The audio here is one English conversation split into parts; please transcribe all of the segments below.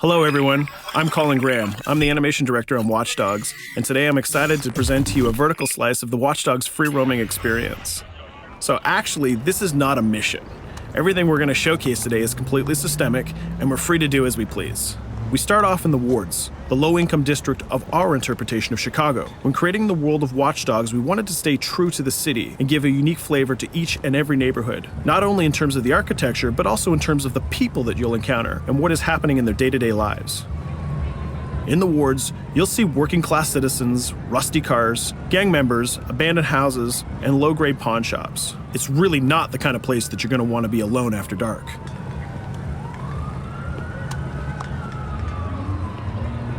Hello everyone, I'm Colin Graham. I'm the animation director on Watch Dogs, and today I'm excited to present to you a vertical slice of the Watch Dogs free roaming experience. So actually, this is not a mission. Everything we're going to showcase today is completely systemic, and we're free to do as we please. We start off in the wards, the low-income district of our interpretation of Chicago. When creating the world of Watch Dogs, we wanted to stay true to the city and give a unique flavor to each and every neighborhood, not only in terms of the architecture, but also in terms of the people that you'll encounter and what is happening in their day-to-day lives. In the wards, you'll see working-class citizens, rusty cars, gang members, abandoned houses, and low-grade pawn shops. It's really not the kind of place that you're going to want to be alone after dark.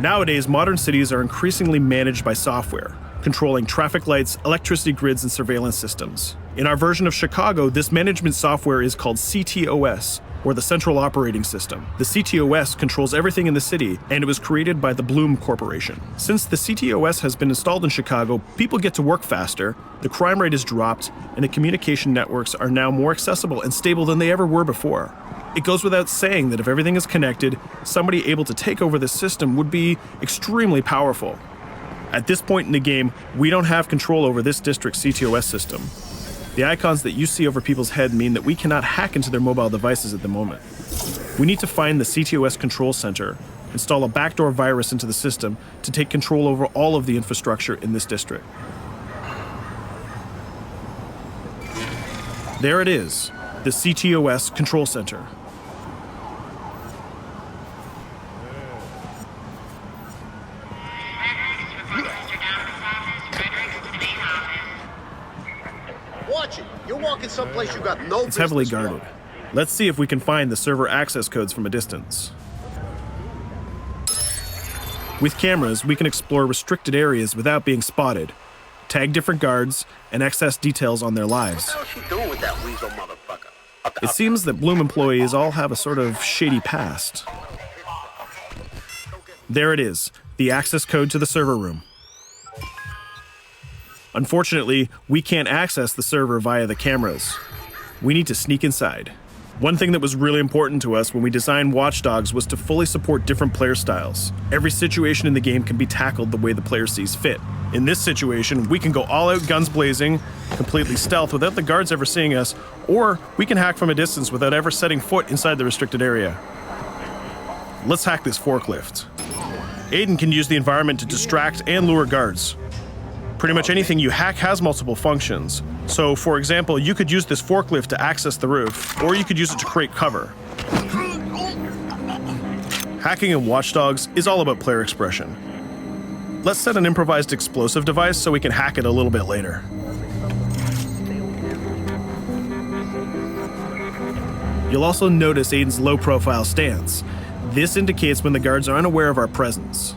Nowadays, modern cities are increasingly managed by software, controlling traffic lights, electricity grids, and surveillance systems. In our version of Chicago, this management software is called CTOS, or the Central Operating System. The CTOS controls everything in the city, and it was created by the Bloom Corporation. Since the CTOS has been installed in Chicago, people get to work faster, the crime rate has dropped, and the communication networks are now more accessible and stable than they ever were before. It goes without saying that if everything is connected, somebody able to take over the system would be extremely powerful. At this point in the game, we don't have control over this district's CTOS system. The icons that you see over people's head mean that we cannot hack into their mobile devices at the moment. We need to find the CTOS control center, install a backdoor virus into the system to take control over all of the infrastructure in this district. There it is, the CTOS control center. Watch it. You're walking someplace you got no business. It's heavily guarded. Let's see if we can find the server access codes from a distance. With cameras, we can explore restricted areas without being spotted, tag different guards, and access details on their lives. What the hell is she doing with that weasel motherfucker? It seems that Bloom employees all have a sort of shady past. There it is, the access code to the server room. Unfortunately, we can't access the server via the cameras. We need to sneak inside. One thing that was really important to us when we designed Watch Dogs was to fully support different player styles. Every situation in the game can be tackled the way the player sees fit. In this situation, we can go all out guns blazing, completely stealth without the guards ever seeing us, or we can hack from a distance without ever setting foot inside the restricted area. Let's hack this forklift. Aiden can use the environment to distract and lure guards. Pretty much anything you hack has multiple functions. So, for example, you could use this forklift to access the roof, or you could use it to create cover. Hacking in Watch Dogs is all about player expression. Let's set an improvised explosive device so we can hack it a little bit later. You'll also notice Aiden's low-profile stance. This indicates when the guards are unaware of our presence.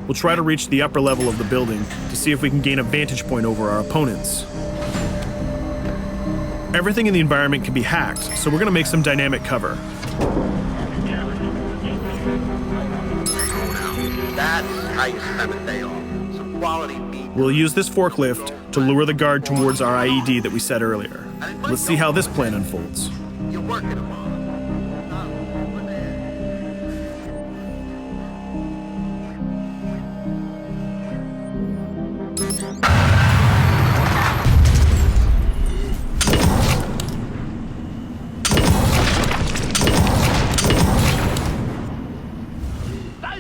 We'll try to reach the upper level of the building to see if we can gain a vantage point over our opponents. Everything in the environment can be hacked, so we're going to make some dynamic cover. That's how you spend a day off. Some quality beat. We'll use this forklift to lure the guard towards our IED that we set earlier. Let's see how this plan unfolds. You're working them on.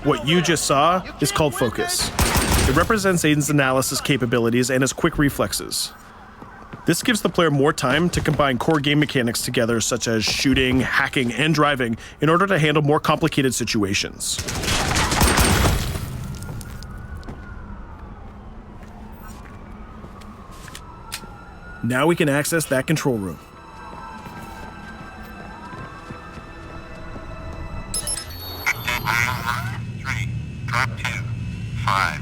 What you just saw is called focus. It represents Aiden's analysis capabilities and his quick reflexes. This gives the player more time to combine core game mechanics together, such as shooting, hacking, and driving, in order to handle more complicated situations. Now we can access that control room. Drop 2, 5.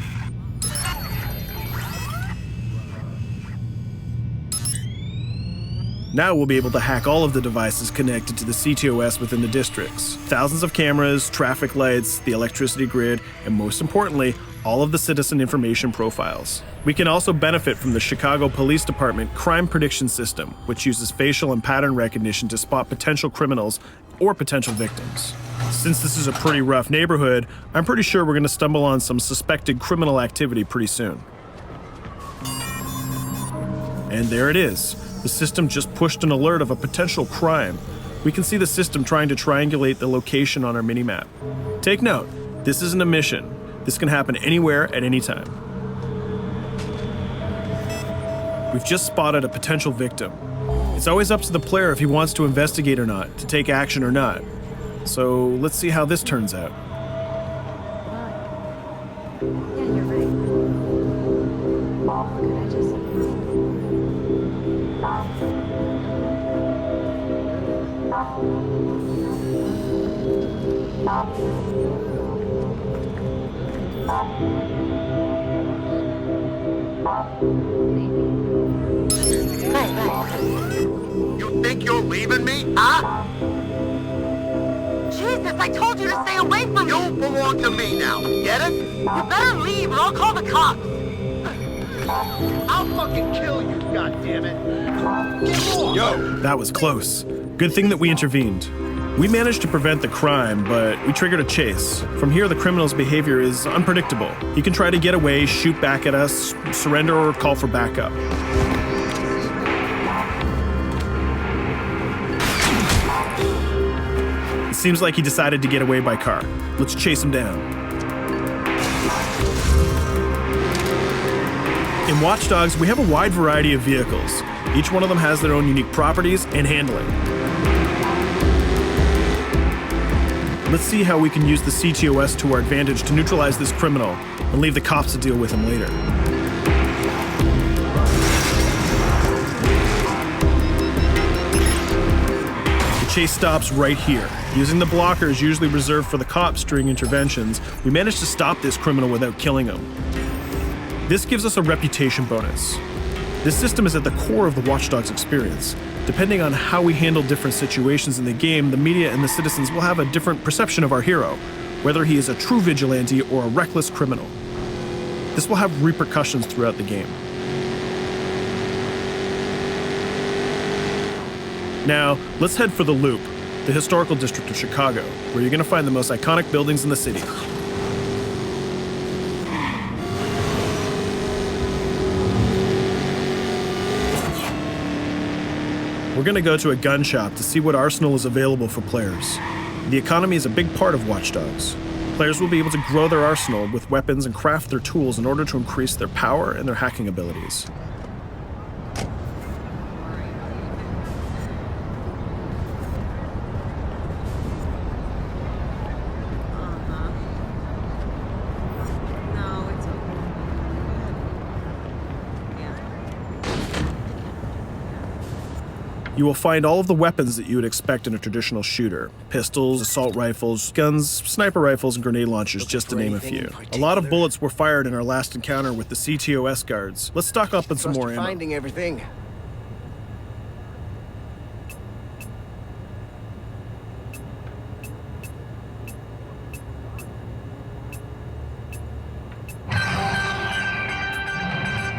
Now we'll be able to hack all of the devices connected to the CTOS within the districts. Thousands of cameras, traffic lights, the electricity grid, and most importantly, all of the citizen information profiles. We can also benefit from the Chicago Police Department Crime Prediction System, which uses facial and pattern recognition to spot potential criminals or potential victims. Since this is a pretty rough neighborhood, I'm pretty sure we're going to stumble on some suspected criminal activity pretty soon. And there it is. The system just pushed an alert of a potential crime. We can see the system trying to triangulate the location on our minimap. Take note, this isn't a mission. This can happen anywhere at any time. We've just spotted a potential victim. It's always up to the player if he wants to investigate or not, to take action or not. So let's see how this turns out. Yeah, you're right. Could I just... You think you're leaving me? Huh? Jesus, I told you to stay away from me! You belong to me now. Get it? You better leave or I'll call the cops! I'll fucking kill you, goddammit. Get off! Yo! That was close. Good thing that we intervened. We managed to prevent the crime, but we triggered a chase. From here, the criminal's behavior is unpredictable. He can try to get away, shoot back at us, surrender, or call for backup. It seems like he decided to get away by car. Let's chase him down. In Watch Dogs, we have a wide variety of vehicles. Each one of them has their own unique properties and handling. Let's see how we can use the CTOS to our advantage to neutralize this criminal and leave the cops to deal with him later. The chase stops right here. Using the blockers usually reserved for the cops during interventions, we managed to stop this criminal without killing him. This gives us a reputation bonus. This system is at the core of the Watch Dogs experience. Depending on how we handle different situations in the game, the media and the citizens will have a different perception of our hero, whether he is a true vigilante or a reckless criminal. This will have repercussions throughout the game. Now, let's head for the Loop, the historical district of Chicago, where you're going to find the most iconic buildings in the city. We're going to go to a gun shop to see what arsenal is available for players. The economy is a big part of Watch Dogs. Players will be able to grow their arsenal with weapons and craft their tools in order to increase their power and their hacking abilities. No, it's okay. Yeah. You will find all of the weapons that you would expect in a traditional shooter. Pistols, assault rifles, guns, sniper rifles, and grenade launchers, just to name a few. A lot of bullets were fired in our last encounter with the CTOS guards. Let's stock up on some more ammo. Finding everything.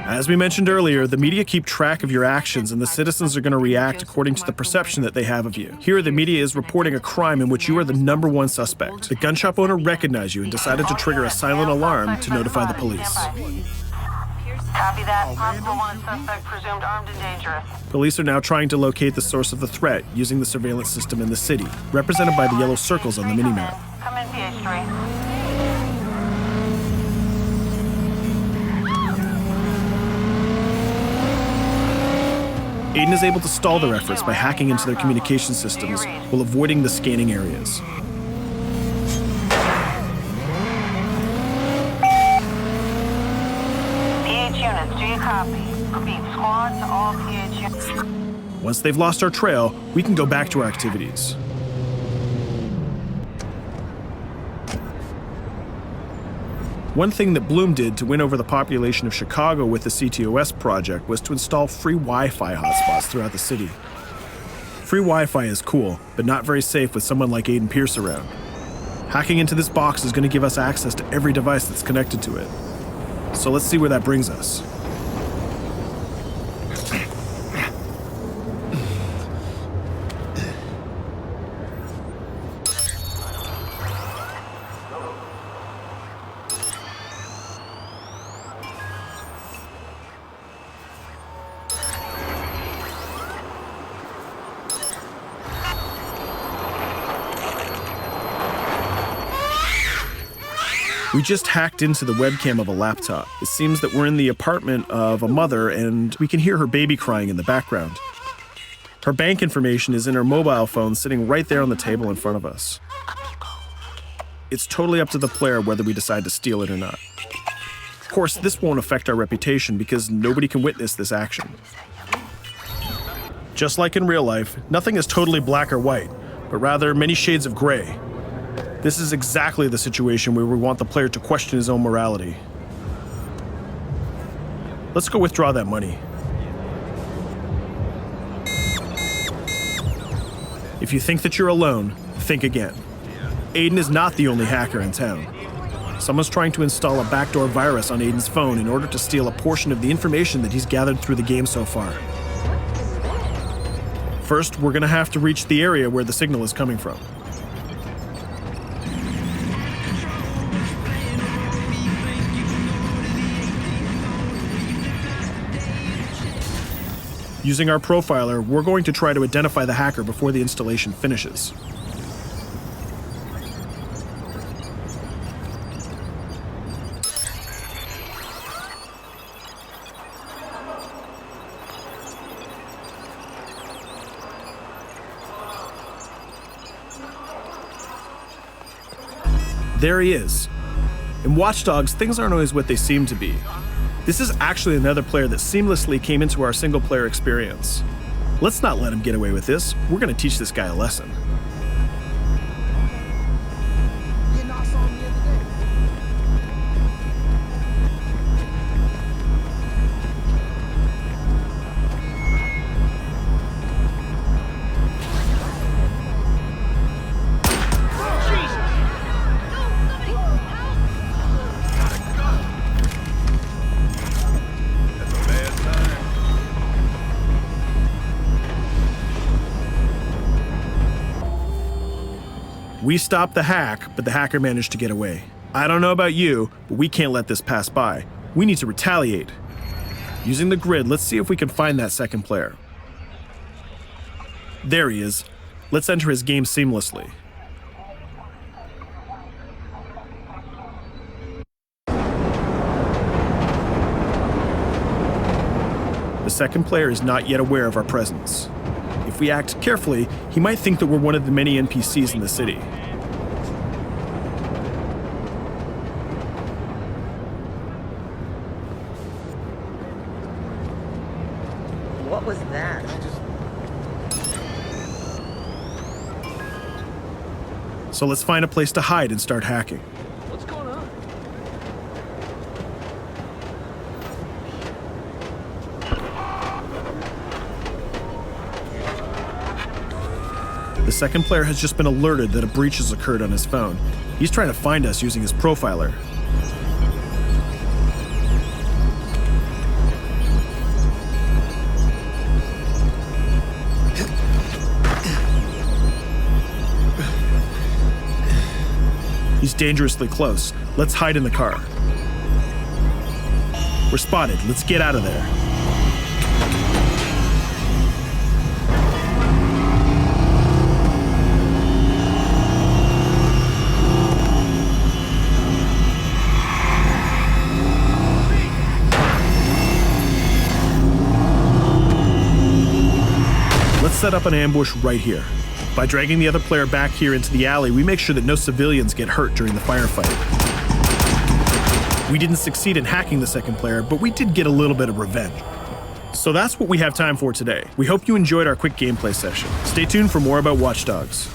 As we mentioned earlier, the media keep track of your actions and the citizens are going to react according to the perception that they have of you. Here, the media is reporting a crime in which you are the #1 suspect. The gun shop owner recognized you and decided to trigger a silent alarm to notify the police. Copy that. Possible wanted suspect presumed armed and dangerous. Police are now trying to locate the source of the threat using the surveillance system in the city, represented by the yellow circles on the minimap. Come in, PH3. Aiden is able to stall their efforts by hacking into their communication systems while avoiding the scanning areas. PH units, do you copy? Repeat, squad to all PH units. Once they've lost our trail, we can go back to our activities. One thing that Bloom did to win over the population of Chicago with the CTOS project was to install free Wi-Fi hotspots throughout the city. Free Wi-Fi is cool, but not very safe with someone like Aiden Pierce around. Hacking into this box is going to give us access to every device that's connected to it. So let's see where that brings us. We just hacked into the webcam of a laptop. It seems that we're in the apartment of a mother and we can hear her baby crying in the background. Her bank information is in her mobile phone sitting right there on the table in front of us. It's totally up to the player whether we decide to steal it or not. Of course, this won't affect our reputation because nobody can witness this action. Just like in real life, nothing is totally black or white, but rather many shades of gray. This is exactly the situation where we want the player to question his own morality. Let's go withdraw that money. If you think that you're alone, think again. Aiden is not the only hacker in town. Someone's trying to install a backdoor virus on Aiden's phone in order to steal a portion of the information that he's gathered through the game so far. First, we're gonna have to reach the area where the signal is coming from. Using our profiler, we're going to try to identify the hacker before the installation finishes. There he is. In Watch Dogs, things aren't always what they seem to be. This is actually another player that seamlessly came into our single-player experience. Let's not let him get away with this. We're going to teach this guy a lesson. We stopped the hack, but the hacker managed to get away. I don't know about you, but we can't let this pass by. We need to retaliate. Using the grid, let's see if we can find that second player. There he is. Let's enter his game seamlessly. The second player is not yet aware of our presence. If we act carefully, he might think that we're one of the many NPCs in the city. What was that? So let's find a place to hide and start hacking. What's going on? The second player has just been alerted that a breach has occurred on his phone. He's trying to find us using his profiler. He's dangerously close. Let's hide in the car. We're spotted. Let's get out of there. Let's set up an ambush right here. By dragging the other player back here into the alley, we make sure that no civilians get hurt during the firefight. We didn't succeed in hacking the second player, but we did get a little bit of revenge. So that's what we have time for today. We hope you enjoyed our quick gameplay session. Stay tuned for more about Watch Dogs.